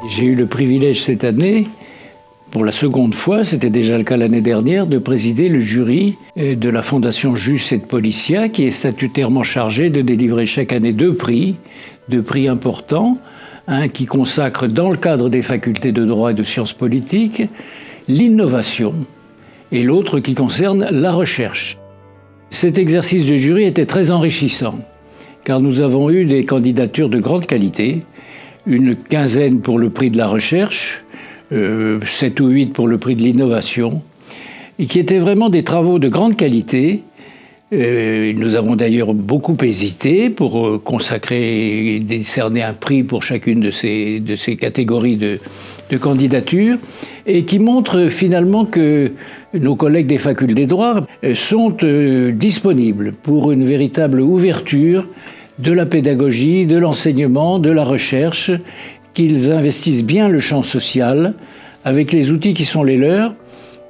J'ai eu le privilège cette année, pour la seconde fois, c'était déjà le cas l'année dernière, de présider le jury de la Fondation Jus et de Policia, qui est statutairement chargée de délivrer chaque année deux prix importants. Un qui consacre, dans le cadre des facultés de droit et de sciences politiques, l'innovation, et l'autre qui concerne la recherche. Cet exercice de jury était très enrichissant, car nous avons eu des candidatures de grande qualité, une quinzaine pour le prix de la recherche, 7 ou 8 pour le prix de l'innovation, et qui étaient vraiment des travaux de grande qualité. Nous avons d'ailleurs beaucoup hésité pour consacrer et décerner un prix pour chacune de ces catégories de candidatures, et qui montrent finalement que nos collègues des facultés de droit sont disponibles pour une véritable ouverture de la pédagogie, de l'enseignement, de la recherche, qu'ils investissent bien le champ social avec les outils qui sont les leurs,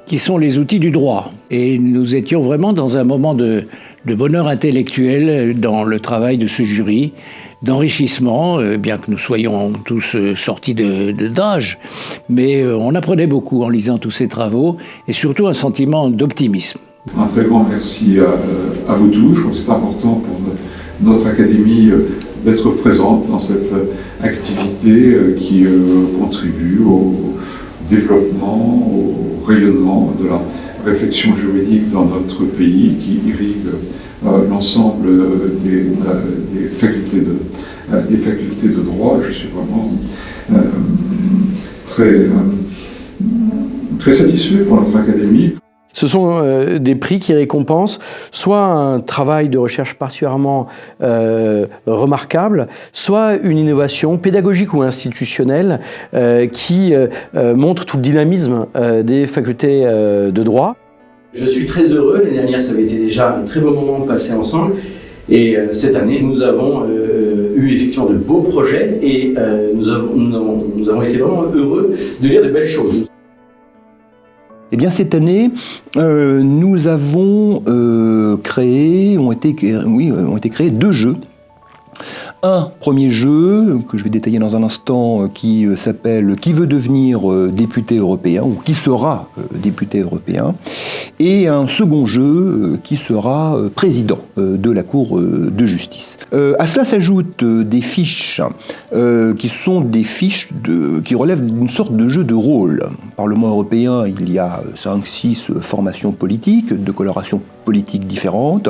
qui sont les outils du droit. Et nous étions vraiment dans un moment de bonheur intellectuel dans le travail de ce jury, d'enrichissement, bien que nous soyons tous sortis d'âge, mais on apprenait beaucoup en lisant tous ces travaux, et surtout un sentiment d'optimisme. Un très grand merci à vous tous. Je crois que c'est important pour notre académie d'être présente dans cette activité qui contribue au développement, au rayonnement de la réflexion juridique dans notre pays, qui irrigue l'ensemble des facultés de droit. Je suis vraiment très satisfait pour notre académie. Ce sont des prix qui récompensent soit un travail de recherche particulièrement remarquable, soit une innovation pédagogique ou institutionnelle qui montre tout le dynamisme des facultés de droit. Je suis très heureux. L'année dernière, ça avait été déjà un très beau moment passé ensemble. Et cette année, nous avons eu effectivement de beaux projets et nous avons été vraiment heureux de lire de belles choses. Eh bien, cette année, nous avons ont été créés deux jeux. Un premier jeu, que je vais détailler dans un instant, qui s'appelle « Qui veut devenir député européen » ou « Qui sera député européen » et un second jeu qui sera président de la Cour de justice. À cela s'ajoutent des fiches qui sont des fiches qui relèvent d'une sorte de jeu de rôle. Au Parlement européen, il y a 5-6 formations politiques de coloration politique différentes,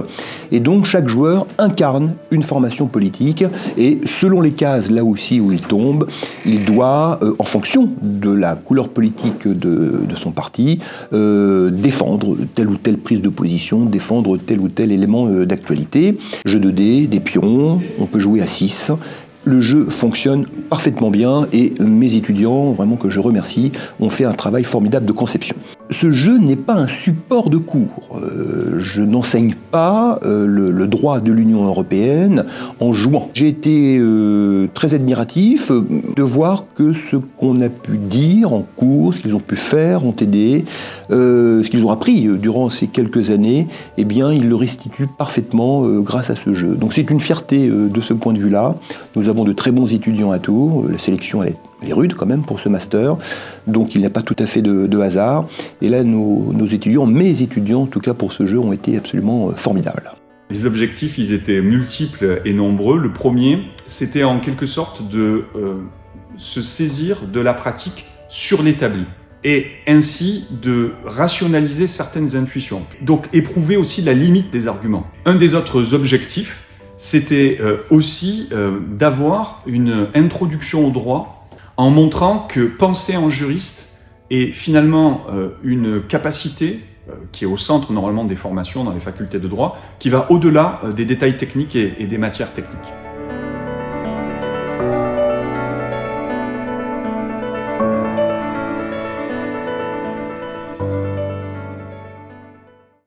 et donc chaque joueur incarne une formation politique, et selon les cases là aussi où il tombe, il doit, en fonction de la couleur politique de son parti, défendre telle ou telle prise de position, défendre tel ou tel élément d'actualité. Jeu de dés, des pions, on peut jouer à 6. Le jeu fonctionne parfaitement bien et mes étudiants, vraiment que je remercie, ont fait un travail formidable de conception. Ce jeu n'est pas un support de cours. Je n'enseigne pas le droit de l'Union européenne en jouant. J'ai été très admiratif de voir que ce qu'on a pu dire en cours, ce qu'ils ont pu faire, ont aidé, ce qu'ils ont appris durant ces quelques années, eh bien, ils le restituent parfaitement grâce à ce jeu. Donc c'est une fierté de ce point de vue-là. Nous avons de très bons étudiants à Tours. La sélection elle est rude quand même pour ce master, donc il n'y a pas tout à fait de hasard. Et là, nos étudiants, mes étudiants en tout cas pour ce jeu, ont été absolument formidables. Les objectifs, ils étaient multiples et nombreux. Le premier, c'était en quelque sorte de se saisir de la pratique sur l'établi et ainsi de rationaliser certaines intuitions. Donc éprouver aussi la limite des arguments. Un des autres objectifs, c'était aussi d'avoir une introduction au droit en montrant que penser en juriste est finalement une capacité qui est au centre normalement des formations dans les facultés de droit, qui va au-delà des détails techniques et des matières techniques.